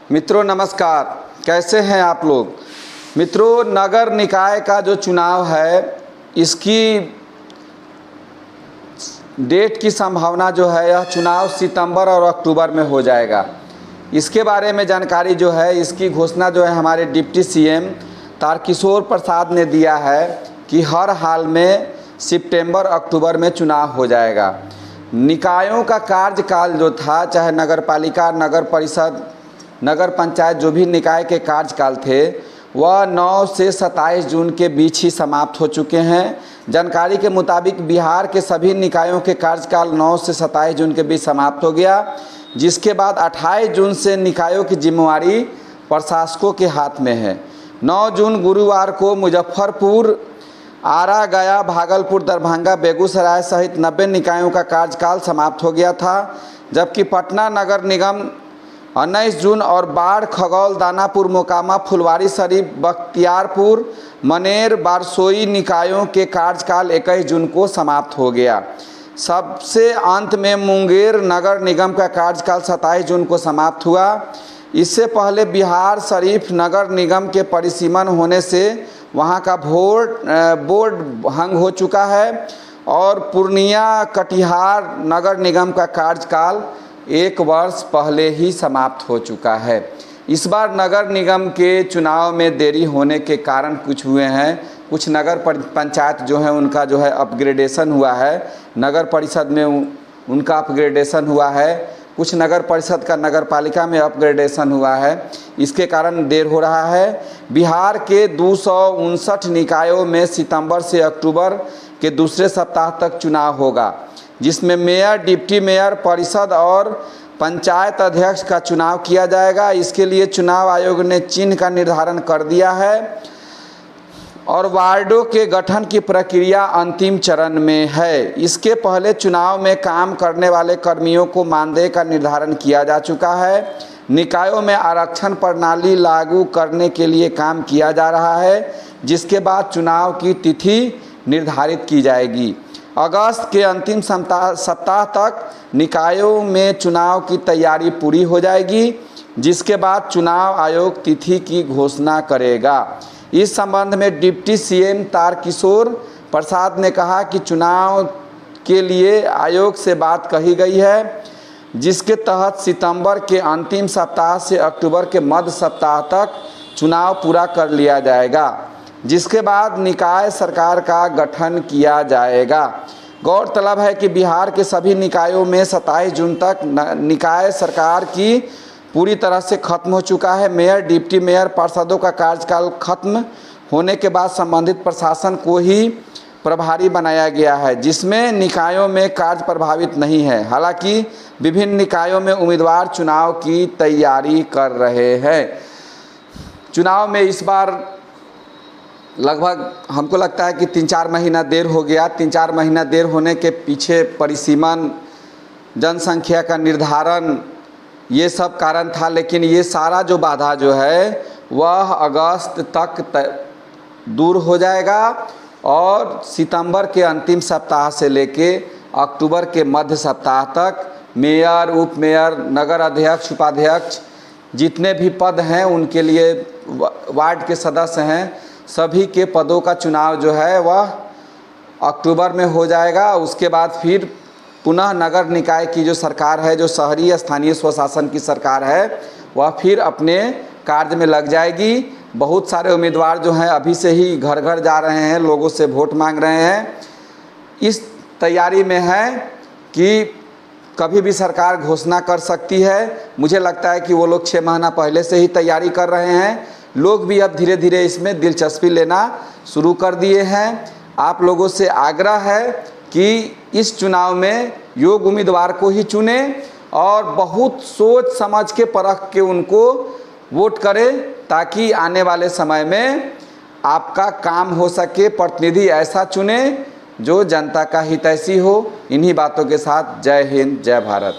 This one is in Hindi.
मित्रों नमस्कार, कैसे हैं आप लोग। मित्रों, नगर निकाय का जो चुनाव है इसकी डेट की संभावना जो है यह चुनाव सितंबर और अक्टूबर में हो जाएगा। इसके बारे में जानकारी जो है इसकी घोषणा जो है हमारे डिप्टी सीएम तारकिशोर प्रसाद ने दिया है कि हर हाल में सितंबर अक्टूबर में चुनाव हो जाएगा। निकायों का कार्यकाल जो था, चाहे नगर पालिका, नगर परिषद, नगर पंचायत, जो भी निकाय के कार्यकाल थे वह 9 से 27 जून के बीच ही समाप्त हो चुके हैं। जानकारी के मुताबिक बिहार के सभी निकायों के कार्यकाल 9 से 27 जून के बीच समाप्त हो गया, जिसके बाद 28 जून से निकायों की जिम्मेवारी प्रशासकों के हाथ में है। 9 जून गुरुवार को मुजफ्फरपुर, आरा, गया, भागलपुर, दरभंगा, बेगूसराय सहित 90 निकायों का कार्यकाल समाप्त हो गया था, जबकि पटना नगर निगम 19 जून और बाढ़, खगौल, दानापुर, मोकामा, फुलवारीशरीफ, बख्तियारपुर, मनेर, बारसोई निकायों के कार्यकाल 21 जून को समाप्त हो गया। सबसे अंत में मुंगेर नगर निगम का कार्यकाल 27 जून को समाप्त हुआ। इससे पहले बिहार शरीफ नगर निगम के परिसीमन होने से वहां का बोर्ड भंग हो चुका है और पूर्णिया कटिहार नगर निगम का कार्यकाल 1 वर्ष पहले ही समाप्त हो चुका है। इस बार नगर निगम के चुनाव में देरी होने के कारण कुछ हुए हैं, कुछ नगर पंचायत जो है उनका जो है अपग्रेडेशन हुआ है, नगर परिषद में उनका अपग्रेडेशन हुआ है, कुछ नगर परिषद का नगर पालिका में अपग्रेडेशन हुआ है, इसके कारण देर हो रहा है। बिहार के 259 निकायों में सितंबर से अक्टूबर के दूसरे सप्ताह तक चुनाव होगा, जिसमें मेयर, डिप्टी मेयर, परिषद और पंचायत अध्यक्ष का चुनाव किया जाएगा। इसके लिए चुनाव आयोग ने चिन्ह का निर्धारण कर दिया है और वार्डों के गठन की प्रक्रिया अंतिम चरण में है। इसके पहले चुनाव में काम करने वाले कर्मियों को मानदेय का निर्धारण किया जा चुका है। निकायों में आरक्षण प्रणाली लागू करने के लिए काम किया जा रहा है, जिसके बाद चुनाव की तिथि निर्धारित की जाएगी। अगस्त के अंतिम सप्ताह तक निकायों में चुनाव की तैयारी पूरी हो जाएगी, जिसके बाद चुनाव आयोग तिथि की घोषणा करेगा। इस संबंध में डिप्टी सीएम तारकिशोर प्रसाद ने कहा कि चुनाव के लिए आयोग से बात कही गई है, जिसके तहत सितंबर के अंतिम सप्ताह से अक्टूबर के मध्य सप्ताह तक चुनाव पूरा कर लिया जाएगा, जिसके बाद निकाय सरकार का गठन किया जाएगा। गौरतलब है कि बिहार के सभी निकायों में 27 जून तक निकाय सरकार की पूरी तरह से खत्म हो चुका है। मेयर, डिप्टी मेयर, पार्षदों का कार्यकाल खत्म होने के बाद संबंधित प्रशासन को ही प्रभारी बनाया गया है, जिसमें निकायों में कार्य प्रभावित नहीं है। हालांकि विभिन्न निकायों में उम्मीदवार चुनाव की तैयारी कर रहे हैं। चुनाव में इस बार लगभग हमको लगता है कि 3-4 महीना देर हो गया। 3-4 महीना देर होने के पीछे परिसीमन, जनसंख्या का निर्धारण, ये सब कारण था, लेकिन ये सारा जो बाधा जो है वह अगस्त तक दूर हो जाएगा और सितंबर के अंतिम सप्ताह से लेके अक्टूबर के मध्य सप्ताह तक मेयर, उप मेयर, नगर अध्यक्ष, उपाध्यक्ष, जितने भी पद हैं उनके लिए, वार्ड के सदस्य हैं, सभी के पदों का चुनाव जो है वह अक्टूबर में हो जाएगा। उसके बाद फिर पुनः नगर निकाय की जो सरकार है, जो शहरी स्थानीय स्वशासन की सरकार है, वह फिर अपने कार्य में लग जाएगी। बहुत सारे उम्मीदवार जो हैं अभी से ही घर घर जा रहे हैं, लोगों से वोट मांग रहे हैं, इस तैयारी में है कि कभी भी सरकार घोषणा कर सकती है। मुझे लगता है कि वो लोग 6 महीना पहले से ही तैयारी कर रहे हैं। लोग भी अब धीरे धीरे इसमें दिलचस्पी लेना शुरू कर दिए हैं। आप लोगों से आग्रह है कि इस चुनाव में योग्य उम्मीदवार को ही चुनें और बहुत सोच समझ के परख के उनको वोट करें, ताकि आने वाले समय में आपका काम हो सके। प्रतिनिधि ऐसा चुनें जो जनता का हितैषी हो। इन्हीं बातों के साथ जय हिंद, जय भारत।